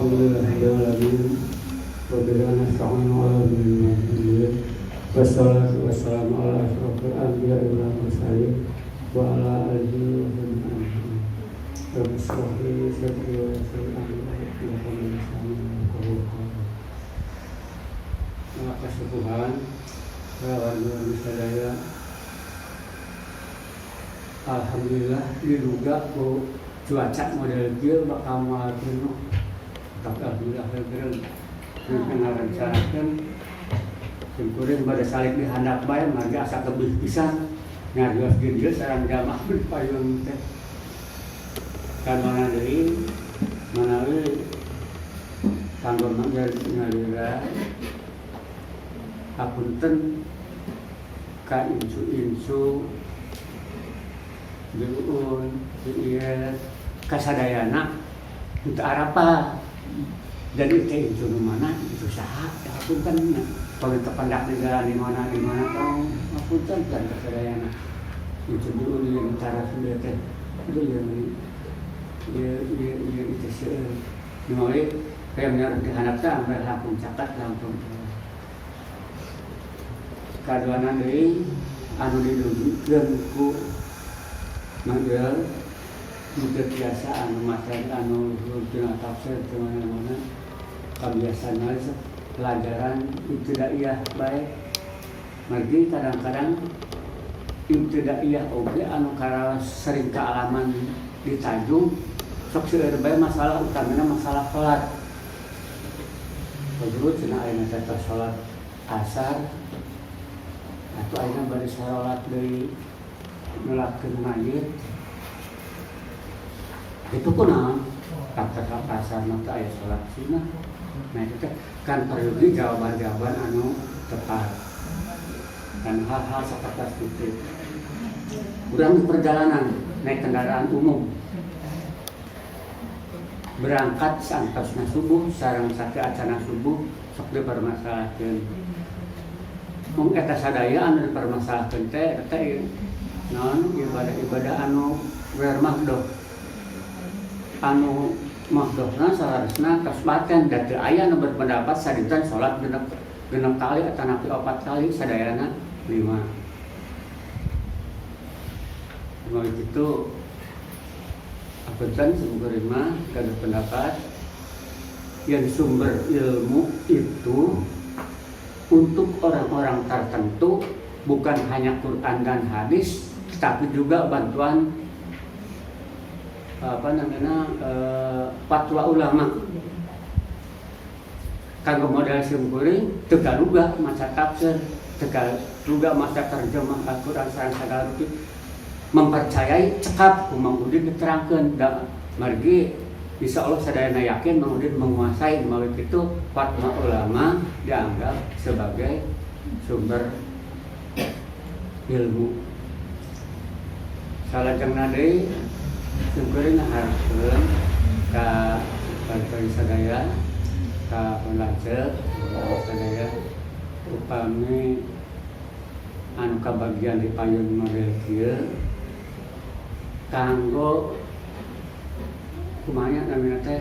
Alhamdulillahirrahmanirrahim. Wabillahi nasta'inu ala billahi wassalatu wassalamu ala asyrafil anbiya'i wal mursalin wa ala alihi wa sahbihi. Rabbi shrah li sadri wa yassir li amri wahlul 'uqdatam min lisani. Maka subuhan lawan sadaya. Alhamdulillah diduga ku cuaca model kieu bakal moal penuh. Tapi alhamdulillah keren ngarencanakeun kuring pada salik dihandap bae mangga asa tebih pisan ngajuas dieu sareng jamaah payung teh. Kan mana deui manawi kanggo ngalira hapunten ka insu-insu diuun ieu kasadayana untuk arapa jadi teh itu mana itu saha hapunten kalau tependak negara di mana tahu hapunten kan kasadayana itu diuun yang antara sudah teh itu yang itu seueur dimulai kayak menurut dihandapkan ambil hakun catat langsung kaduana deui anu didugikeun ku manggil mudah biasa anu materi anu rutin tafsir ke mana-mana kebiasaan aja pelajaran ibtidaiyah baik margi kadang-kadang ibtidaiyah oge anu kara sering kealaman di Tanjung sok seueur bae masalah utamanya masalah salat terus cenah aya tata salat asar atau aya bari salat deui ngelakkeun mayit itu kunaon kata pasar maka aya salat sunah nah itu kan perlu jawaban-jawaban anu tepat dan hal-hal seperti itu urang di perjalanan naik kendaraan umum berangkat saantosna subuh sareng sake acana subuh sok dipermasalahkeun mung eta sadaya anu dipermasalahkeun teh eta naon ibadah anu wermahdoh anu mahdohna salaresna kasbaten da teu aya nu berpendapat sadinten salat genep kali atawa nepi 4 kali sadayana 5. Mau itu apunten sumber mah kada pendapat yang sumber ilmu itu untuk orang-orang tertentu bukan hanya Quran dan hadis tapi juga bantuan fatwa ulama kanggo modal simkuring teu garuga maca tafsir teu garuga maca terjemah Al-Qur'an sareng sagala rupi mempercayai cekap ku Mang Udin diterangkeun da margi insyaallah sadayana yakin Mang Udin menguasai mawi kitu fatwa ulama dianggap sebagai sumber ilmu. Salajengna deui sumkuring hareupeun ka bagi sadaya ka penlancet sadaya upami anu kabagian di payun model kieu kanggo kumaha namina teh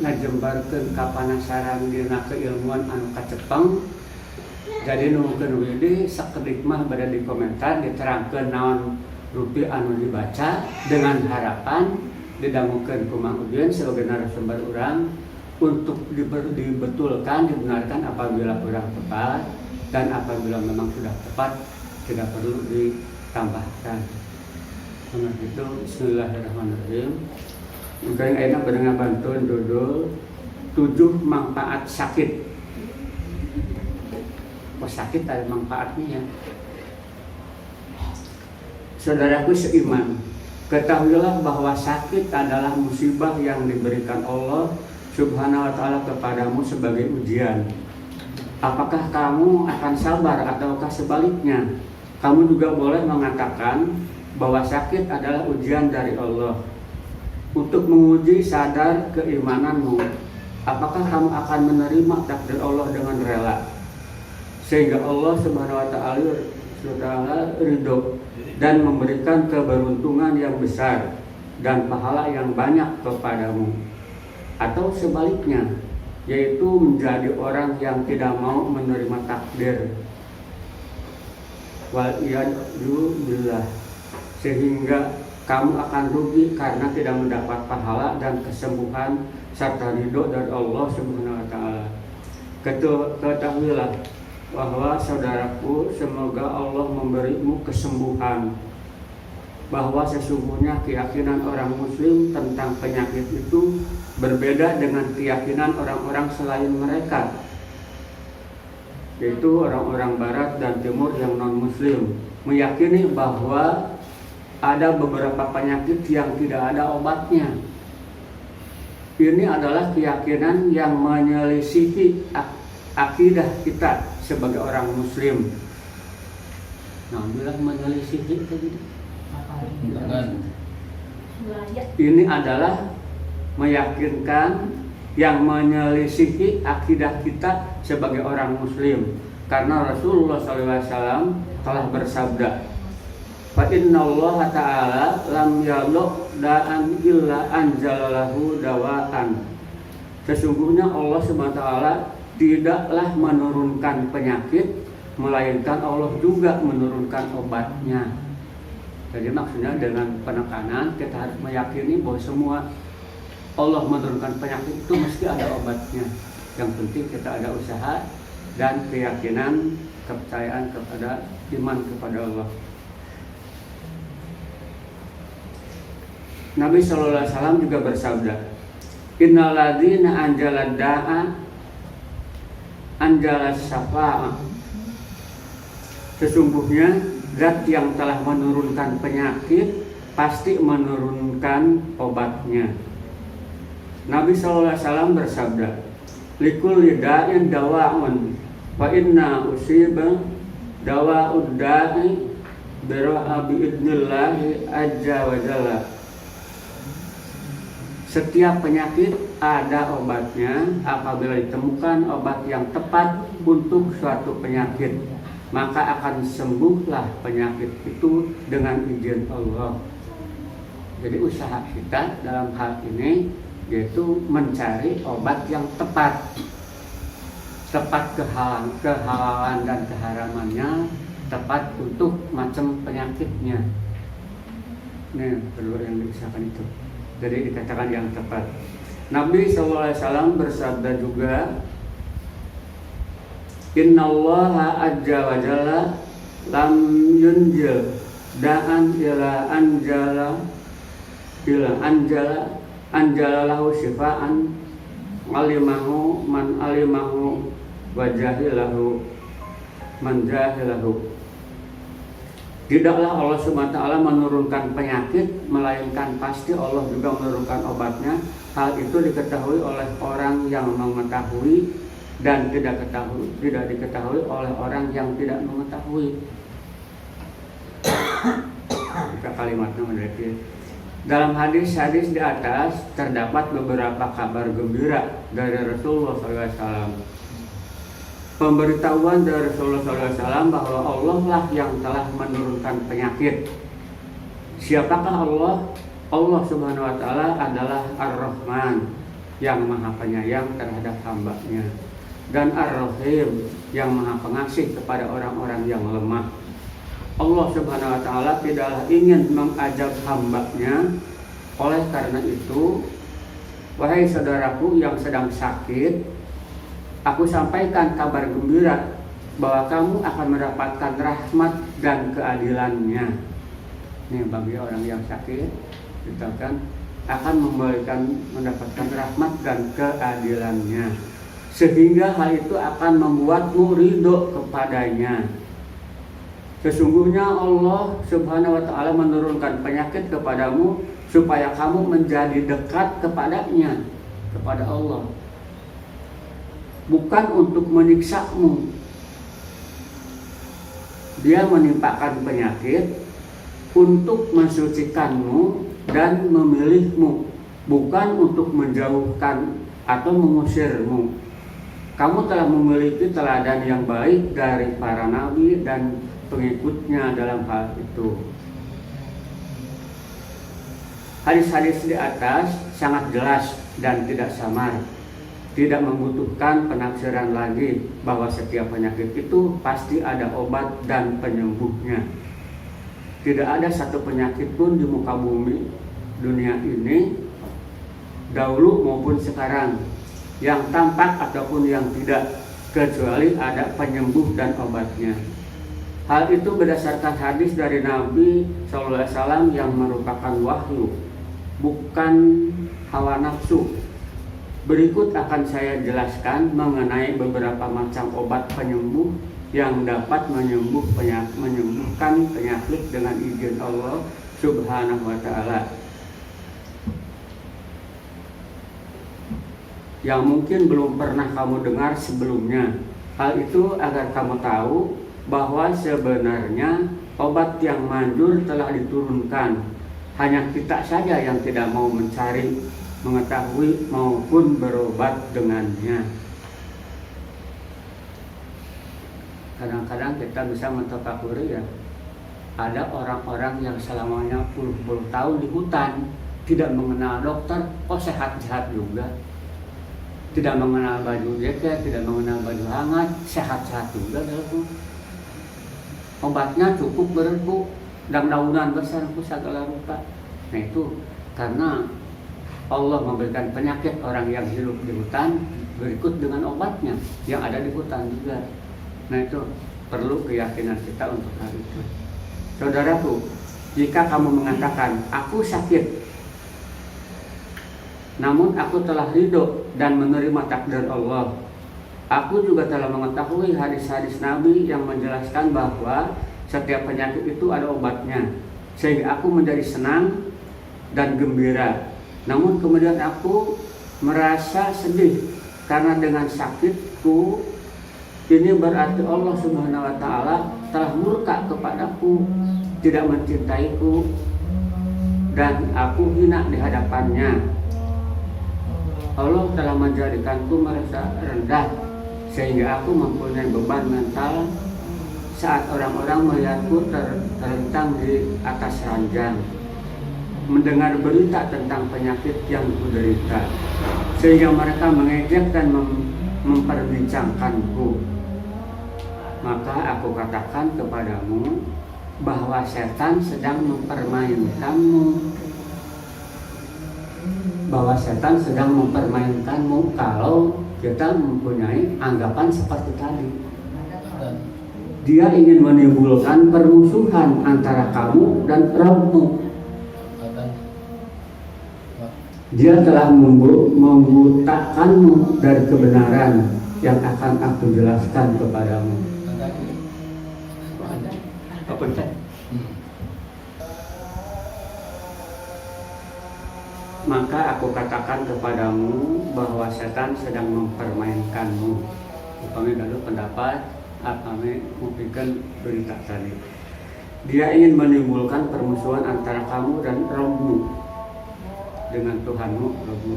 ngajembarkeun kapanasaran dina keilmuan anu kacepeng. Jadi nuhunkeun deui sakedik mah bade di komentar diterangkeun naon rupi anu dibaca dengan harapan didangukeun ku Mang Udin sebagai narasumber urang untuk dibetulkan, dibenarkan apabila kurang tepat dan apabila memang sudah tepat tidak perlu ditambahkan. Karena itu bismillahirrahmanirrahim. Mungkin enak berdengar bantuan dodol 7 manfaat sakit. Sakit ada manfaatnya. Saudaraku seiman, ketahuilah bahwa sakit adalah musibah yang diberikan Allah Subhanahu wa ta'ala kepadamu sebagai ujian. Apakah kamu akan sabar ataukah sebaliknya? Kamu juga boleh mengatakan bahwa sakit adalah ujian dari Allah untuk menguji sadar keimananmu. Apakah kamu akan menerima takdir Allah dengan rela? Sehingga Allah Subhanahu wa ta'ala ridho dan memberikan keberuntungan yang besar dan pahala yang banyak kepadamu. Atau sebaliknya, yaitu menjadi orang yang tidak mau menerima takdir. Wal'iyadu billah, sehingga kamu akan rugi karena tidak mendapat pahala dan kesembuhan serta ridho dari Allah Subhanahu wa taala. Ketahuilah bahwa saudaraku, semoga Allah memberimu kesembuhan, bahwa sesungguhnya keyakinan orang muslim tentang penyakit itu berbeda dengan keyakinan orang-orang selain mereka, yaitu orang-orang barat dan timur yang non-muslim meyakini bahwa ada beberapa penyakit yang tidak ada obatnya. Ini adalah keyakinan yang menyelisihi akidah kita sebagai orang muslim. Nah, bilang menyelisihi tadi. Ini adalah meyakinkan yang menyelisihi akidah kita sebagai orang muslim, karena Rasulullah SAW telah bersabda, fa innallaha ta'ala lam yaluq da'an illa anjalalahu dawaan. Sesungguhnya Allah SWT tidaklah menurunkan penyakit, melainkan Allah juga menurunkan obatnya. Jadi maksudnya dengan penekanan kita harus meyakini bahwa semua Allah menurunkan penyakit itu mesti ada obatnya. Yang penting kita ada usaha dan keyakinan, kepercayaan kepada iman kepada Allah. Nabi SAW juga bersabda, innal ladzina anjalad da'a anjalas syafa'ah. Sesungguhnya zat yang telah menurunkan penyakit pasti menurunkan obatnya. Nabi SAW bersabda, likulli da'in dawa'un wa inna usiba dawa'ud da'i bira'a bi'idnillahi azza wa jalla. Setiap penyakit ada obatnya. Apabila ditemukan obat yang tepat untuk suatu penyakit, maka akan sembuhlah penyakit itu dengan izin Allah. Jadi usaha kita dalam hal ini yaitu mencari obat yang tepat kehalalan dan keharamannya, tepat untuk macam penyakitnya. Ini perlu yang diusahakan itu. Jadi dikatakan yang tepat. Nabi SAW bersabda juga, innallaha azza wa jalla lam yunjil da'an ila anjala lahu syifaan alimahu man alimahu wa jahilahu man jahilahu. Tidaklah Allah SWT menurunkan penyakit, melainkan pasti Allah juga menurunkan obatnya. Hal itu diketahui oleh orang yang mengetahui dan tidak diketahui oleh orang yang tidak mengetahui. Kita kalimatnya menjadi dalam hadis-hadis di atas terdapat beberapa kabar gembira dari Rasulullah SAW. Pemberitahuan dari Rasulullah SAW bahwa Allah lah yang telah menurunkan penyakit. Siapakah Allah? Allah Subhanahu wa Ta'ala adalah Ar-Rahman, yang maha penyayang terhadap hambanya, dan Ar-Rahim, yang maha pengasih kepada orang-orang yang lemah. Allah Subhanahu wa Ta'ala tidaklah ingin mengazab hambanya. Oleh karena itu, wahai saudaraku yang sedang sakit, aku sampaikan kabar gembira bahwa kamu akan mendapatkan rahmat dan keadilannya. Ini bagi orang yang sakit, kita akan mendapatkan rahmat dan keadilannya, sehingga hal itu akan membuatmu ridho kepadanya. Sesungguhnya Allah Subhanahu wa Ta'ala menurunkan penyakit kepadamu supaya kamu menjadi dekat kepadanya, kepada Allah, bukan untuk menyiksamu. Dia menimpakan penyakit untuk mensucikanmu dan memilihmu, bukan untuk menjauhkan atau mengusirmu. Kamu telah memiliki teladan yang baik dari para nabi dan pengikutnya dalam hal itu. Hadis-hadis di atas sangat jelas dan tidak samar, tidak membutuhkan penafsiran lagi bahwa setiap penyakit itu pasti ada obat dan penyembuhnya. Tidak ada satu penyakit pun di muka bumi dunia ini, dahulu maupun sekarang, yang tampak ataupun yang tidak, kecuali ada penyembuh dan obatnya. Hal itu berdasarkan hadis dari Nabi SAW yang merupakan wahyu, bukan hawa nafsu. Berikut akan saya jelaskan mengenai beberapa macam obat penyembuh yang dapat menyembuhkan penyakit dengan izin Allah Subhanahu wa Ta'ala, yang mungkin belum pernah kamu dengar sebelumnya. Hal itu agar kamu tahu bahwa sebenarnya obat yang manjur telah diturunkan. Hanya kita saja yang tidak mau mencari, mengetahui maupun berobat dengannya. Kadang-kadang kita bisa mentafakuri ya, ada orang-orang yang selamanya puluh-puluh tahun di hutan, tidak mengenal dokter, sehat-sehat juga. Tidak mengenal baju jaket, tidak mengenal baju hangat, sehat-sehat juga. Obatnya cukup berbu, daun-daunan besar segala rupa. Nah itu karena Allah memberikan penyakit orang yang hidup di hutan berikut dengan obatnya yang ada di hutan juga. Nah itu perlu keyakinan kita untuk hal itu. Saudaraku, jika kamu mengatakan aku sakit, namun aku telah ridho dan menerima takdir Allah, aku juga telah mengetahui hadis-hadis Nabi yang menjelaskan bahwa setiap penyakit itu ada obatnya, sehingga aku menjadi senang dan gembira. Namun kemudian aku merasa sedih karena dengan sakitku ini berarti Allah Subhanahu wa Ta'ala telah murka kepadaku, tidak mencintaiku, dan aku hina di hadapannya. Allah telah menjadikanku merasa rendah sehingga aku mempunyai beban mental saat orang-orang melihatku terlentang di atas ranjang, mendengar berita tentang penyakit yang kuderita, sehingga mereka mengejek dan memperbincangkanku. Maka aku katakan kepadamu bahwa setan sedang mempermainkanmu. Bahwa setan sedang mempermainkanmu kalau kita mempunyai anggapan seperti tadi. Dia ingin menimbulkan permusuhan antara kamu dan Rabbmu. Dia telah membutakanmu dari kebenaran yang akan aku jelaskan kepadamu. Apa itu? Maka aku katakan kepadamu bahwa setan sedang mempermainkanmu. Kami lalu pendapat kami memikirkan berita tadi. Dia ingin menimbulkan permusuhan antara kamu dan Rabbmu, dengan Tuhanmu, Rabbmu.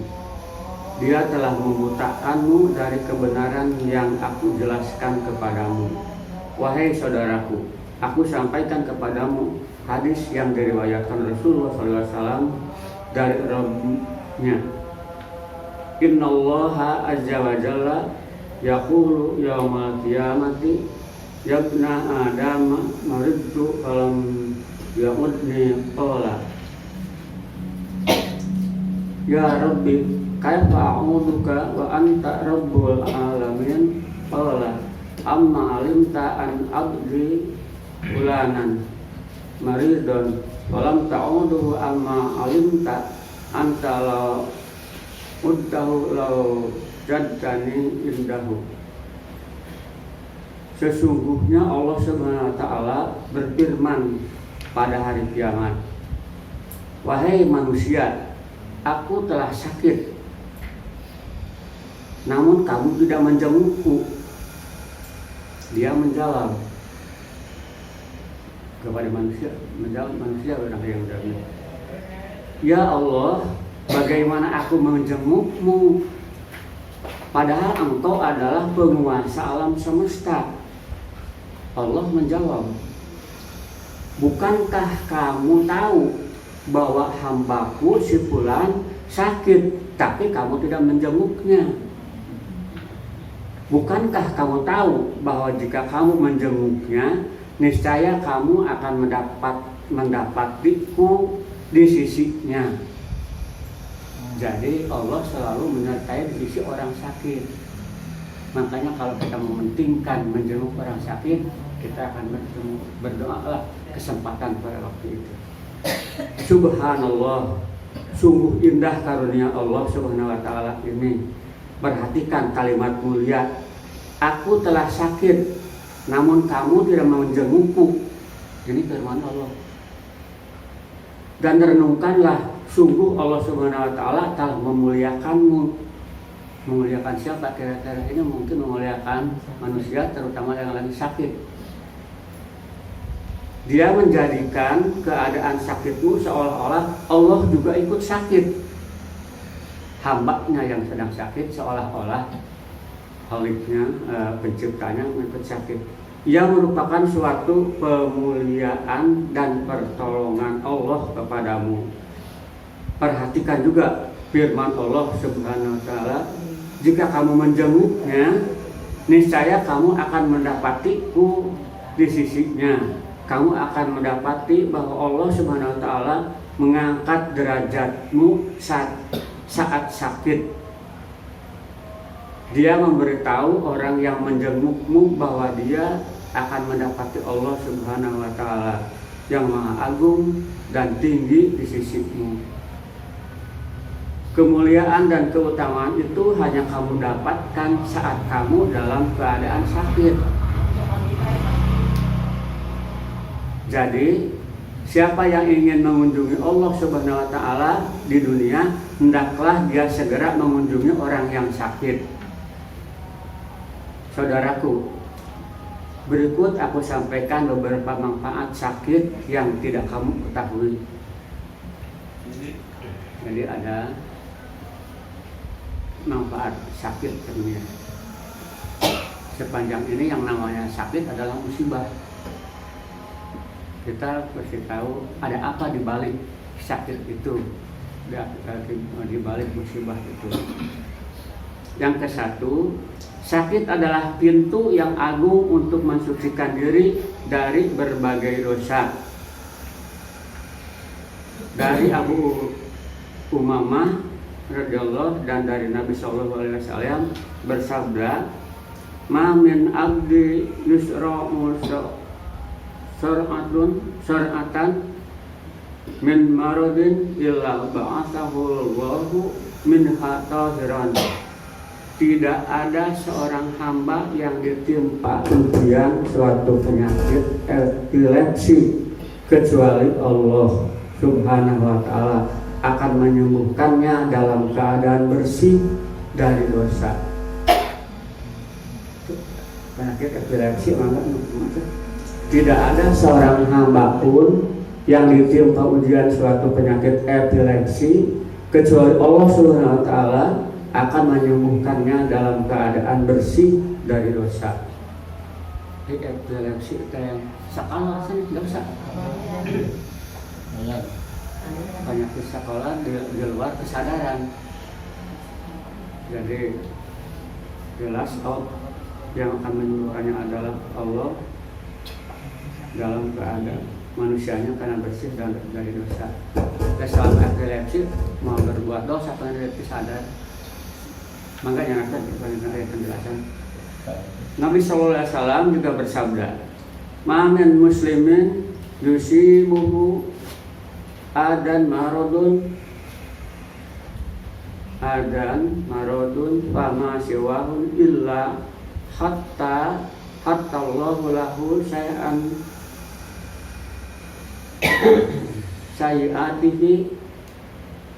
Dia telah membutakanmu dari kebenaran yang aku jelaskan kepadamu. Wahai saudaraku, aku sampaikan kepadamu hadis yang diriwayatkan Rasulullah SAW dari Rabbnya. Innallaha azza wa jalla yaqulu yaumal qiyamati yabna adam maridtu falam yamudni qala ya rabbi kaifa a'uduka wa anta rabbul alamin qala amma alimta an abdi fulanan maridun walam ta'uduhu amma alimta anta la uddahu lau jaddani indahu. Sesungguhnya Allah Subhanahu wa Ta'ala berfirman pada hari kiamat, wahai manusia, aku telah sakit, namun kamu tidak menjengukku. Dia menjawab kepada manusia, orang yang benar. Ya Allah, bagaimana aku menjengukmu? Padahal engkau adalah penguasa alam semesta. Allah menjawab, bukankah kamu tahu bahwa hambaku si fulan sakit, tapi kamu tidak menjenguknya. Bukankah kamu tahu bahwa jika kamu menjenguknya, niscaya kamu akan mendapatiku di sisinya. Jadi Allah selalu menyertai di sisi orang sakit. Makanya kalau kita mementingkan menjenguk orang sakit, kita akan berdoalah kesempatan pada waktu itu. Subhanallah, sungguh indah karunia Allah Subhanahu wa taala ini. Perhatikan kalimat mulia, aku telah sakit namun kamu tidak menjengukku. Ini firman Allah. Dan renungkanlah, sungguh Allah Subhanahu wa taala telah memuliakanmu. Memuliakan siapa kira-kira? Ini mungkin memuliakan manusia, terutama yang lagi sakit. Dia menjadikan keadaan sakitmu seolah-olah Allah juga ikut sakit. Hambanya yang sedang sakit seolah-olah Khaliknya, penciptanya ikut sakit. Ia merupakan suatu pemuliaan dan pertolongan Allah kepadamu. Perhatikan juga firman Allah Subhanahu wa taala, jika kamu menjenguknya, niscaya kamu akan mendapatiku di sisinya. Kamu akan mendapati bahwa Allah Subhanahu wa taala mengangkat derajatmu saat sakit. Dia memberitahu orang yang menjengukmu bahwa dia akan mendapati Allah Subhanahu wa taala yang Maha Agung dan tinggi di sisimu. Kemuliaan dan keutamaan itu hanya kamu dapatkan saat kamu dalam keadaan sakit. Jadi, siapa yang ingin mengunjungi Allah Subhanahu wa taala di dunia, hendaklah dia segera mengunjungi orang yang sakit. Saudaraku, berikut aku sampaikan beberapa manfaat sakit yang tidak kamu ketahui. Jadi ada manfaat sakit tentunya. Sepanjang ini yang namanya sakit adalah musibah. Kita pasti tahu ada apa di balik sakit itu, di balik musibah itu. Yang ke satu, sakit adalah pintu yang agung untuk mensucikan diri dari berbagai dosa. Dari Abu Umamah radhiyallahu dan dari Nabi sallallahu alaihi wasallam bersabda, "Ma min abdi yusra'u sur'atan min maradin illa ba'athahu Allahu minha tahiran." Tidak ada seorang hamba yang ditimpa ujian suatu penyakit epilepsi kecuali Allah Subhanahu wa taala akan menyembuhkannya dalam keadaan bersih dari dosa. Penyakit epilepsi tidak ada seorang hamba pun yang ditimpa ujian suatu penyakit epilepsi kecuali Allah Subhanahu wa taala akan menyembuhkannya dalam keadaan bersih dari dosa. Epilepsi itu yang sakala rasanya dosa. Penyakit sekolah di luar kesadaran. Jadi jelas yang akan menyembuhkannya adalah Allah dalam keadaan manusianya karena bersih dari dosa. Dan selama epilepsi mau berbuat dosa karena dia sadar, maka jangan ada penjelasan. Nabi sallallahu alaihi wasallam juga bersabda, "Ma min muslimin yusibuhu adan maradun fama siwahun illa hatta Allahu lahu syai'an sayiatihi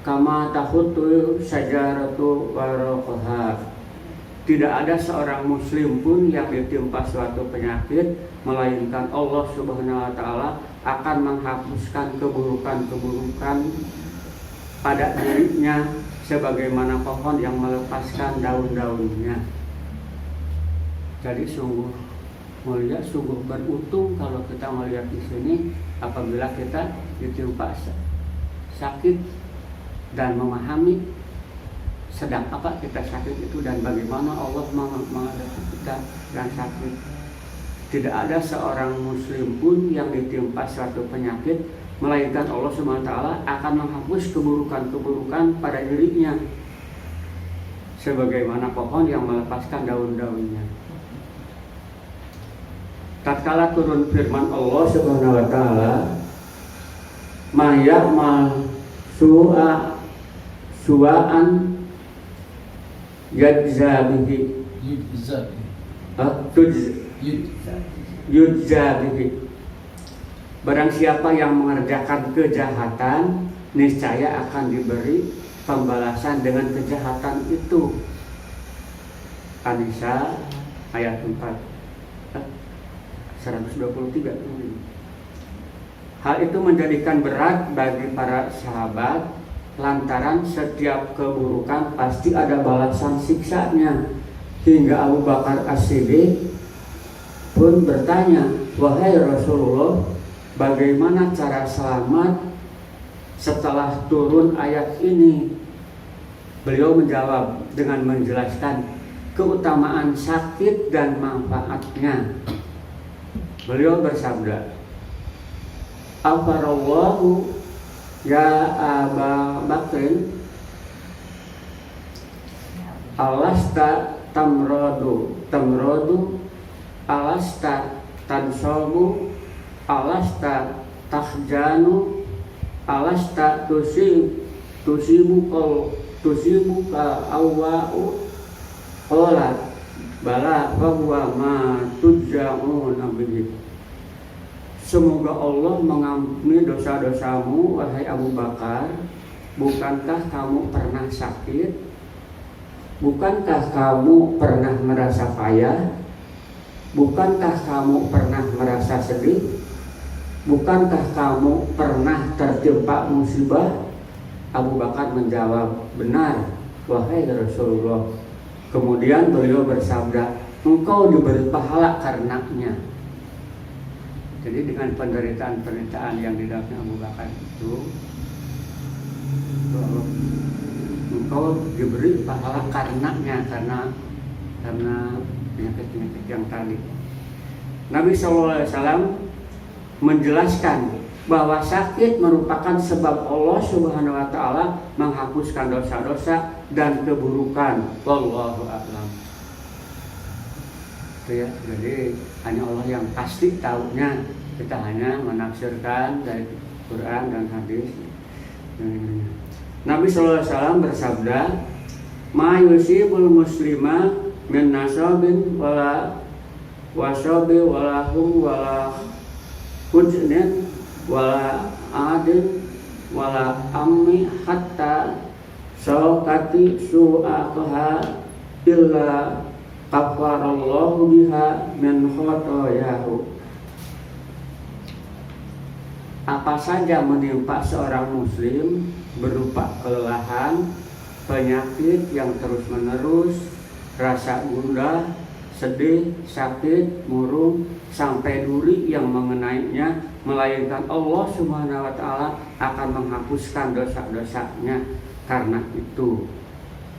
kama tahutu sajaratu waraqaha." Tidak ada seorang muslim pun yang ditimpa suatu penyakit melainkan Allah Subhanahu wa taala akan menghapuskan keburukan-keburukan pada dirinya sebagaimana pohon yang melepaskan daun-daunnya. Jadi sungguh mulia, sungguh beruntung kalau kita melihat di sini apabila kita ditimpa sakit dan memahami sedang apa kita sakit itu dan bagaimana Allah menghadapi kita dan sakit. Tidak ada seorang muslim pun yang ditimpa suatu penyakit melainkan Allah SWT akan menghapus keburukan-keburukan pada dirinya sebagaimana pohon yang melepaskan daun-daunnya. Tatkala turun firman Allah Subhanahu wa taala, "Ma ya'mal su'an yajza bihi." Yujza bihi. Barang siapa yang mengerjakan kejahatan, niscaya akan diberi pembalasan dengan kejahatan itu. An-Nisa ayat 123. Hal itu menjadikan berat bagi para sahabat lantaran setiap keburukan pasti ada balasan siksanya. Hingga Abu Bakar As-Siddiq pun bertanya, "Wahai Rasulullah, bagaimana cara selamat setelah turun ayat ini?" Beliau menjawab dengan menjelaskan keutamaan sakit dan manfaatnya. Beliau bersabda, "Afarallahu ya Aba Bakrin, alasta tamrodu, alasta tansobu, alasta tahjanu, alasta tusibuka awwa'u." Qala bala bahwa ma tuja'una bihi. Semoga Allah mengampuni dosa-dosamu wahai Abu Bakar. Bukankah kamu pernah sakit? Bukankah kamu pernah merasa payah? Bukankah kamu pernah merasa sedih? Bukankah kamu pernah tertimpa musibah? Abu Bakar menjawab, "Benar, wahai Rasulullah." Kemudian beliau bersabda, "Engkau diberi pahala karenanya." Jadi dengan penderitaan-penderitaan yang didapat Abu Bakar itu engkau diberi pahala karenanya, karena penyakit-penyakit yang tadi. Nabi SAW menjelaskan bahwa sakit merupakan sebab Allah Subhanahu wa taala menghapuskan dosa-dosa dan keburukan. Wallahu a'lam. Itu ya, jadi hanya Allah yang pasti tahunya. Kita hanya menafsirkan dari Quran dan hadis. Nabi SAW bersabda, "Ma yusibul muslima min nasabin wala wasabi wala hum wala hujnin wala adin wala ammi hatta sawkati su'aqaha illa kafarallahu biha min khotoyahu." Apa saja menimpa seorang muslim berupa kelelahan, penyakit yang terus-menerus, rasa gundah, sedih, sakit, murung, sampai duri yang mengenainya, melainkan Allah Subhanahu wa taala akan menghapuskan dosa-dosanya karena itu.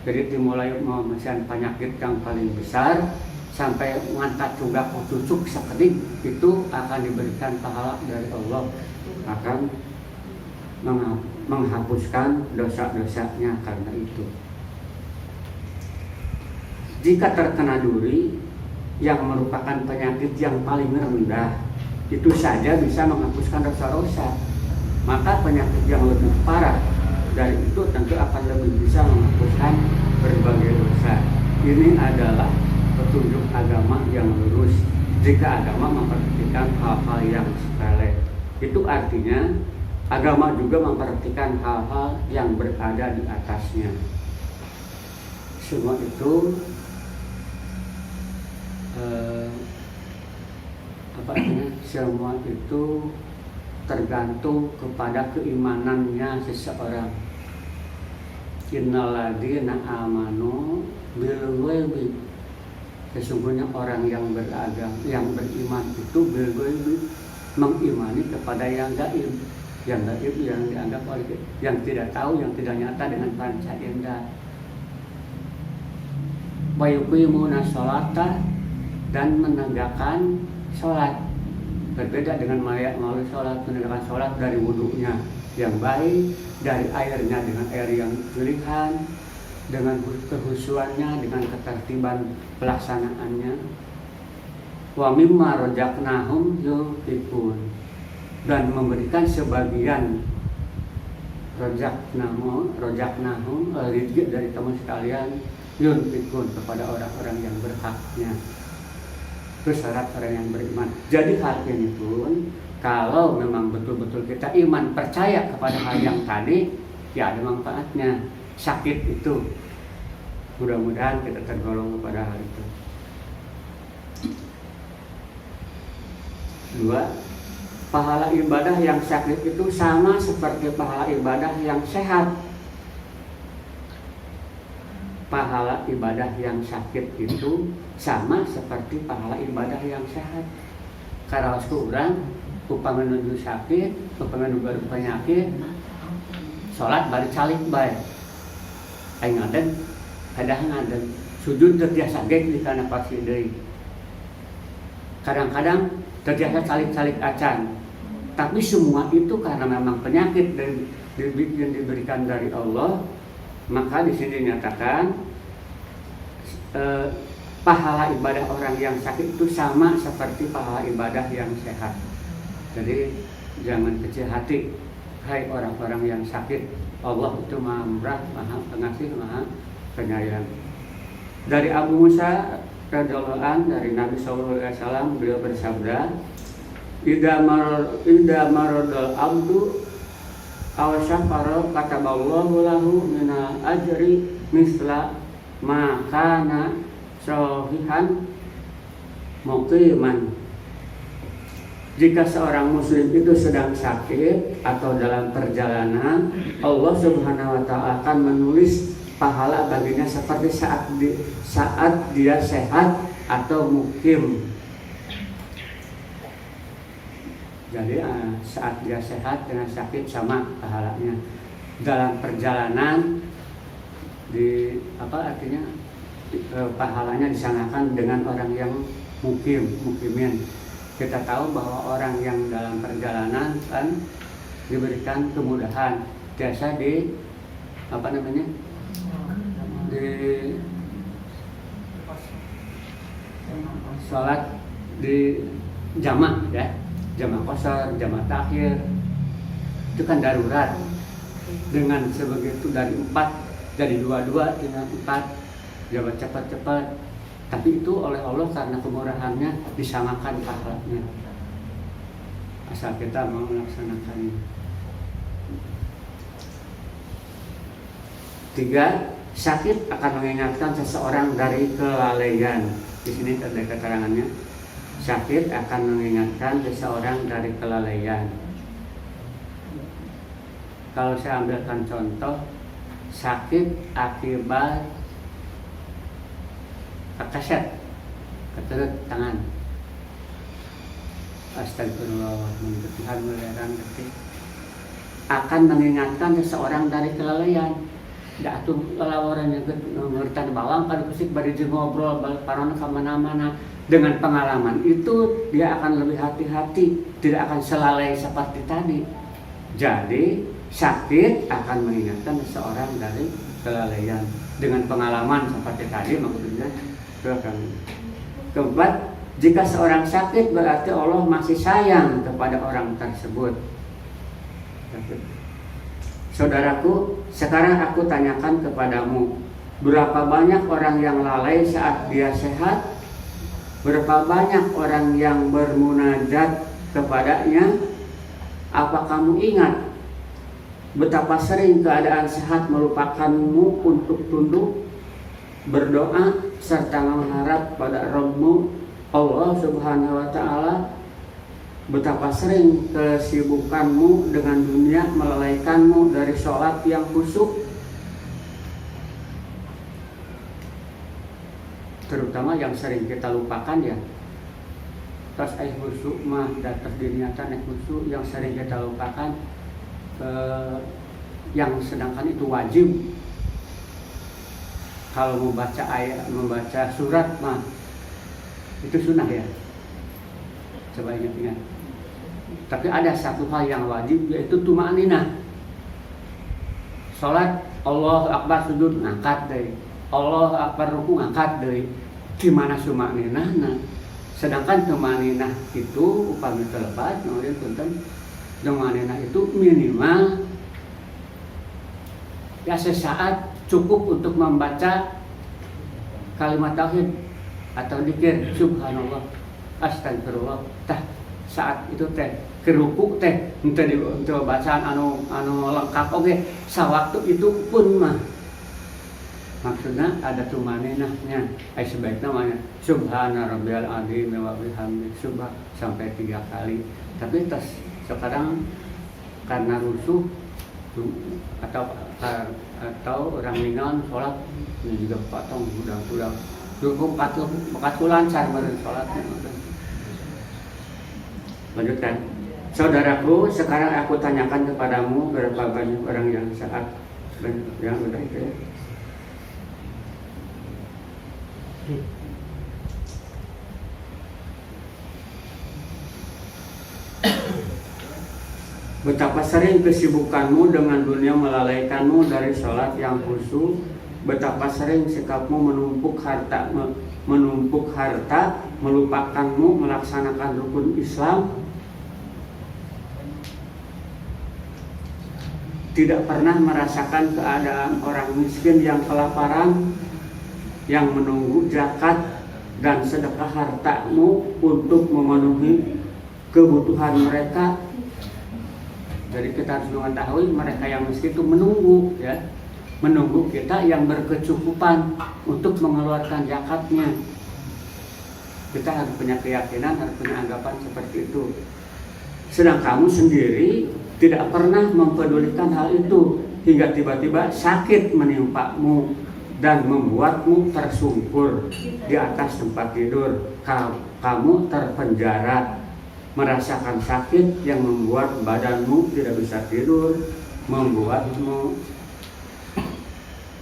Jadi dimulai memesan penyakit yang paling besar sampai mengangkat tunggak cucuk sekedik, itu akan diberikan pahala dari Allah, akan menghapuskan dosa-dosanya karena itu. Jika terkena duri yang merupakan penyakit yang paling rendah, itu saja bisa menghapuskan dosa-dosa. Maka penyakit yang lebih parah dari itu tentu akan lebih bisa menghapuskan berbagai dosa. Ini adalah petunjuk agama yang lurus. Jika agama memperhatikan hal-hal yang sepele, itu artinya agama juga memperhatikan hal-hal yang berada di atasnya. Semua itu semua itu tergantung kepada keimanannya seseorang. Innalladzina amanu bil ghaibi, sesungguhnya orang yang beragama, yang beriman itu bil ghaibi, mengimani kepada yang gaib. yang gaib, yang dianggap oleh yang tidak tahu, yang tidak nyata dengan panca indera. Wa yuqimuna sholata, dan menegakkan sholat. Berbeda dengan melalui sholat, menegakkan sholat dari wudunya yang baik, dari airnya dengan air yang pilihan, dengan kehusuannya, dengan ketertiban pelaksanaannya. Wa mimma razaqnahum yunfiqun, dan memberikan sebagian razaqnahum rezeki dari kamu sekalian yunfiqun kepada orang-orang yang berhaknya. Itu syarat orang yang beriman. Jadi hal ini pun kalau memang betul-betul kita iman, percaya kepada hal yang tadi, ya ada manfaatnya. Sakit itu mudah-mudahan kita tergolong kepada hal itu. 2. Pahala ibadah yang sakit itu sama seperti pahala ibadah yang sehat. Pahala ibadah yang sakit itu sama seperti pahala ibadah yang sehat. Karena seorang upama menuju sakit, upama menuju penyakit, sholat bari calik bae. Aing ngaden, kadang ngaden, sujud teu tiasa gek di kana pasti deui. Kadang-kadang teu tiasa calik-calik acan. Tapi semua itu karena memang penyakit dan yang diberikan dari Allah. Maka di sini dinyatakan pahala ibadah orang yang sakit itu sama seperti pahala ibadah yang sehat. Jadi jangan kecil hati, hai orang-orang yang sakit. Allah itu Maha Murah, Maha Pengasih, Maha Penyayang. Dari Abu Musa radhiyallahu anhu, dari Nabi SAW, beliau bersabda, Idza maradal abdu aw syafara kataballahu lahu minal ajri misla ma kana sahihan muqiman. Jika seorang muslim itu sedang sakit atau dalam perjalanan, Allah Subhanahu wa taala akan menulis pahala baginya seperti saat dia sehat atau mukim. Jadi saat dia sehat dengan sakit sama pahalanya. Dalam perjalanan pahalanya disamakan dengan orang yang mukimin. Kita tahu bahwa orang yang dalam perjalanan kan diberikan kemudahan. Biasa di sholat di jamak ya. Jamak qashar, jamak takhir, itu kan darurat. Dengan sebegitu dari 4 dari 22 dengan 4 jabat cepat-cepat. Tapi itu oleh Allah karena kemurahannya disamakan pahalanya. Asal kita mau melaksanakannya. 3. Sakit akan mengingatkan seseorang dari kelalaian. Di sini ada keterangannya. Sakit akan mengingatkan seseorang dari kelalaian. Kalau saya ambilkan contoh, sakit akibat kaset, keterut tangan. Astagfirullahaladzim, Tuhan melarang ketik. Akan mengingatkan seseorang dari kelalaian. Da atuh lawaran yang ngertan bawang kada kusik bari ngobrol parona ka mana-mana. Dengan pengalaman itu dia akan lebih hati-hati, tidak akan selalai seperti tadi. Jadi sakit akan mengingatkan seseorang dari kelalaian. Dengan pengalaman seperti tadi maksudnya. Keempat, jika seorang sakit berarti Allah masih sayang kepada orang tersebut. Saudaraku, sekarang aku tanyakan kepadamu, berapa banyak orang yang lalai saat dia sehat? Berapa banyak orang yang bermunajat kepadanya? Apa kamu ingat betapa sering keadaan sehat melupakanmu untuk tunduk, berdoa, serta mengharap pada Rabbmu Allah Subhanahu wa ta'ala? Betapa sering kesibukanmu dengan dunia melalaikanmu dari sholat yang khusyuk, terutama yang sering kita lupakan ya. Tas khusyuk mah datas diniatan khusyuk yang sering kita lupakan yang sedangkan itu wajib. Kalau membaca ayat, membaca surat mah itu sunnah ya. Coba ingat-ingat. Tapi ada satu hal yang wajib, yaitu tumaninah. Salat Allahu Akbar sujud ngangkat deui. Allahu Akbar ruku ngangkat deui. Gimana tumaninahna? Sedangkan tumaninah itu upami terlepas, kemudian punten tumaninah itu minimal ya sesaat cukup untuk membaca kalimat tauhid atau dzikir subhanallah astagfirullah. Tah saat itu teh keruku teh untuk bacaan anu lengkap oke sawaktu itu pun mah maksudnya ada tumaninahnya. Sebaiknya namanya subhana rabbiyal azim wa bihamdi subhan sampai 3 kali. Tapi sekarang karena rusuh atau orang lingan sholat ini juga potong udah cukup 4 lancar baru sholatnya. Lanjutkan. Saudaraku, sekarang aku tanyakan kepadamu berapa banyak orang yang saat yang udah itu ya. Betapa sering kesibukanmu dengan dunia melalaikanmu dari sholat yang khusyuk. Betapa sering sikapmu menumpuk harta melupakanmu melaksanakan rukun Islam. Tidak pernah merasakan keadaan orang miskin yang kelaparan, yang menunggu zakat dan sedekah hartamu untuk memenuhi kebutuhan mereka. Jadi kita harus mengetahui mereka yang miskin itu menunggu ya, menunggu kita yang berkecukupan untuk mengeluarkan zakatnya. Kita harus punya keyakinan, harus punya anggapan seperti itu. Sedang kamu sendiri tidak pernah mempedulikan hal itu hingga tiba-tiba sakit menimpamu dan membuatmu tersungkur di atas tempat tidur. Kamu terpenjara, merasakan sakit yang membuat badanmu tidak bisa tidur, membuatmu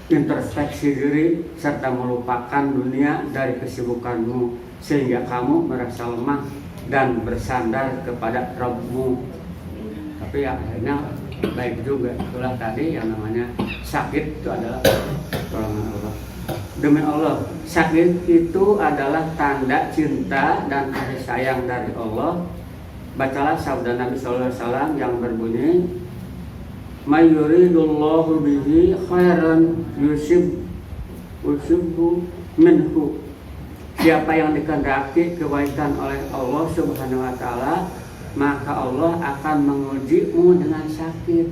introspeksi diri serta melupakan dunia dari kesibukanmu sehingga kamu merasa lemah dan bersandar kepada Rabbmu. Tapi ya akhirnya baik juga. Itulah tadi yang namanya sakit itu adalah pertolongan Allah. Demi Allah, sakit itu adalah tanda cinta dan kasih sayang dari Allah. Bacalah sabda Nabi SAW yang berbunyi, "May yuridullahu bihi khairan yusibhu minhu." Siapa yang dikehendaki kebaikan oleh Allah Subhanahu wa taala, maka Allah akan mengujimu dengan sakit.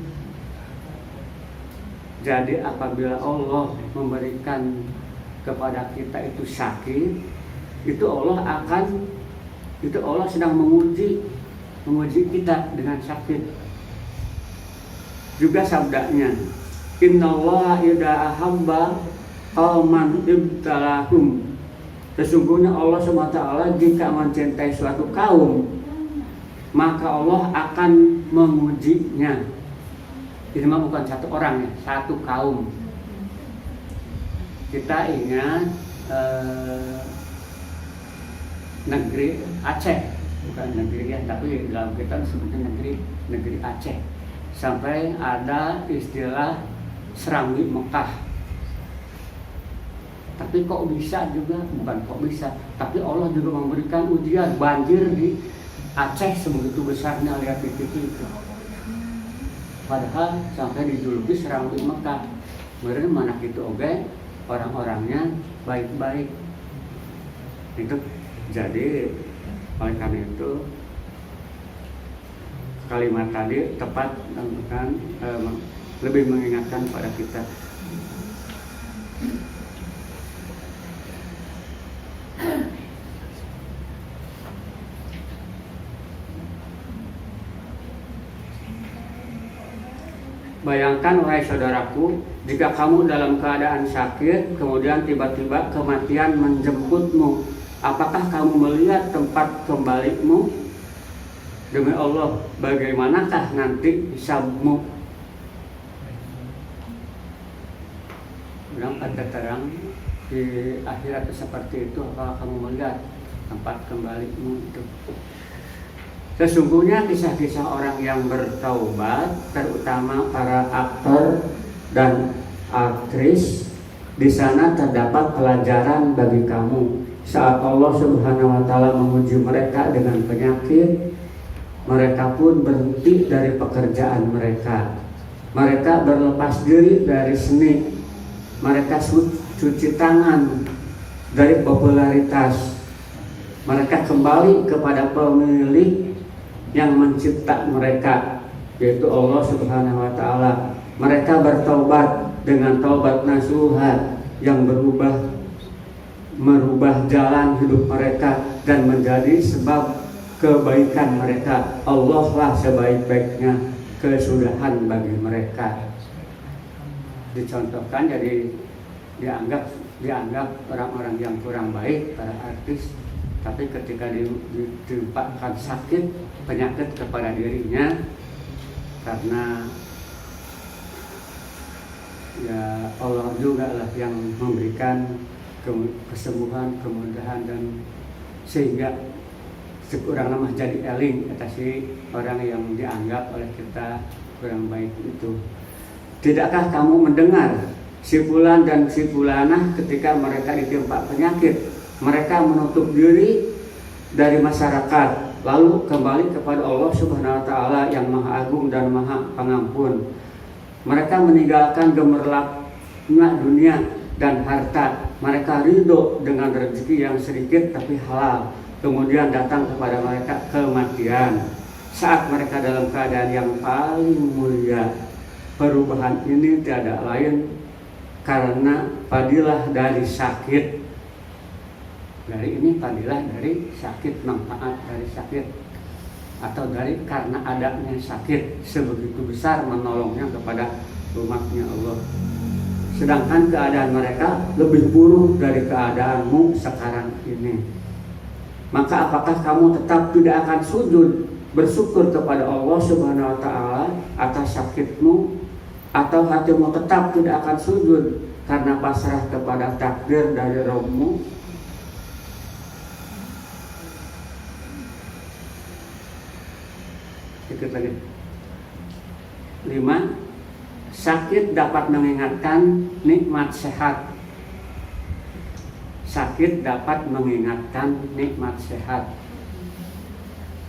Jadi apabila Allah memberikan kepada kita itu sakit, itu Allah sedang menguji kita dengan sakit. Juga sabdanya, innallaha idza ahabba qauman ibtalahum. Sesungguhnya Allah SWT jika mencintai suatu kaum, maka Allah akan mengujinya. Ini mah bukan satu orang ya, satu kaum. Kita ingat negeri Aceh, bukan negeri ya, tapi dalam kita sebutnya negeri Aceh. Sampai ada istilah Serambi Mekah. Tapi kok bisa juga, bukan kok bisa, tapi Allah juga memberikan ujian. Banjir di Aceh sebegitu besarnya, lihat di TV itu. Padahal sampai dijuluki Serambi Mekah. Kemudian mana gitu oke, orang-orangnya baik-baik. Itu jadi oleh karena itu kalimat tadi tepat dan lebih mengingatkan pada kita. Bayangkan wahai saudaraku, jika kamu dalam keadaan sakit, kemudian tiba-tiba kematian menjemputmu, apakah kamu melihat tempat kembalimu? demi Allah, bagaimanakah nanti hisabmu? Bilang ada terang di akhirat seperti itu, apa kamu melihat tempat kembalimu itu? Sesungguhnya kisah-kisah orang yang bertaubat, terutama para aktor dan aktris, di sana terdapat pelajaran bagi kamu. Saat Allah Subhanahu wa Ta'ala menguji mereka dengan penyakit, mereka pun berhenti dari pekerjaan mereka. Mereka berlepas diri dari seni. Mereka cuci tangan dari popularitas. Mereka kembali kepada pemilik yang mencipta mereka, yaitu Allah Subhanahu wa Ta'ala. Mereka bertaubat dengan taubat nasuha yang merubah jalan hidup mereka dan menjadi sebab kebaikan mereka. Allah lah sebaik-baiknya kesudahan bagi mereka. Dicontohkan, jadi dianggap orang-orang yang kurang baik, para artis, tapi ketika ditimpakan sakit, penyakit kepada dirinya, karena ya Allah juga lah yang memberikan kesembuhan, kemudahan, dan sehingga sekurang lemah jadi eling atas orang yang dianggap oleh kita kurang baik itu. Tidakkah kamu mendengar si fulan dan si fulanah ketika mereka ditimpa penyakit, mereka menutup diri dari masyarakat, lalu kembali kepada Allah Subhanahu wa Ta'ala yang Maha Agung dan Maha Pengampun. Mereka meninggalkan gemerlapnya dunia dan harta. Mereka ridho dengan rezeki yang sedikit tapi halal. Kemudian datang kepada mereka kematian saat mereka dalam keadaan yang paling mulia. Perubahan ini tiada lain karena fadilah dari sakit. Dari ini fadilah dari sakit, manfaat dari sakit, atau dari karena adanya sakit sebegitu besar menolongnya kepada umatnya Allah. Sedangkan keadaan mereka lebih buruk dari keadaanmu sekarang ini. Maka apakah kamu tetap tidak akan sujud bersyukur kepada Allah Subhanahu wa Ta'ala atas sakitmu, atau hatimu tetap tidak akan sujud karena pasrah kepada takdir dari Rabbmu? Sedikit lagi. 5. Sakit dapat mengingatkan nikmat sehat. Sakit dapat mengingatkan nikmat sehat.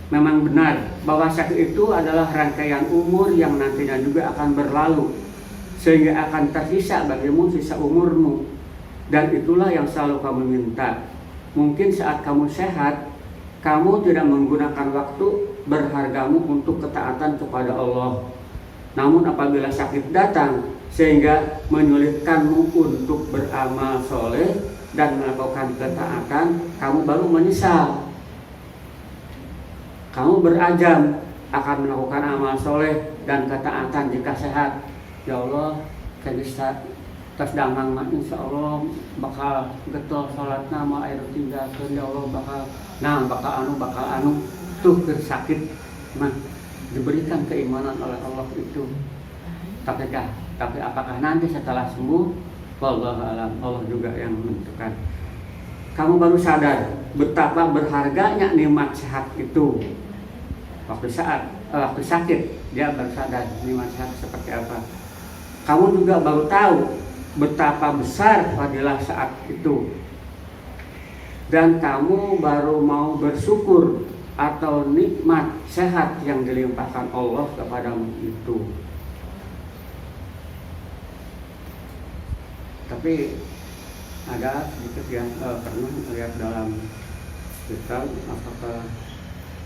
Memang benar bahwa sakit itu adalah rangkaian umur yang nantinya juga akan berlalu, sehingga akan tersisa bagimu sisa umurmu. Dan itulah yang selalu kamu minta. Mungkin saat kamu sehat, kamu tidak menggunakan waktu berhargamu untuk ketaatan kepada Allah. Namun apabila sakit datang sehingga menyulitkanmu untuk beramal soleh dan melakukan ketaatan, kamu baru menyesal. Kamu berazam akan melakukan amal soleh dan ketaatan jika sehat. Ya Allah, bisa tas damang mah insya Allah bakal getol sholatna mau air tinggalkeun. Ya Allah bakal anu tuh sakit mah diberikan keimanan oleh Allah itu. Tapi apakah nanti setelah sembuh? Wallahu alam, Allah juga yang menentukan. Kamu baru sadar betapa berharganya nikmat sehat itu. Waktu sakit dia baru sadar nikmat sehat seperti apa. Kamu juga baru tahu betapa besar fadilah saat itu. Dan kamu baru mau bersyukur atau nikmat sehat yang dilimpahkan Allah kepadamu itu. Tapi ada sedikit yang pernah melihat dalam kitab apakah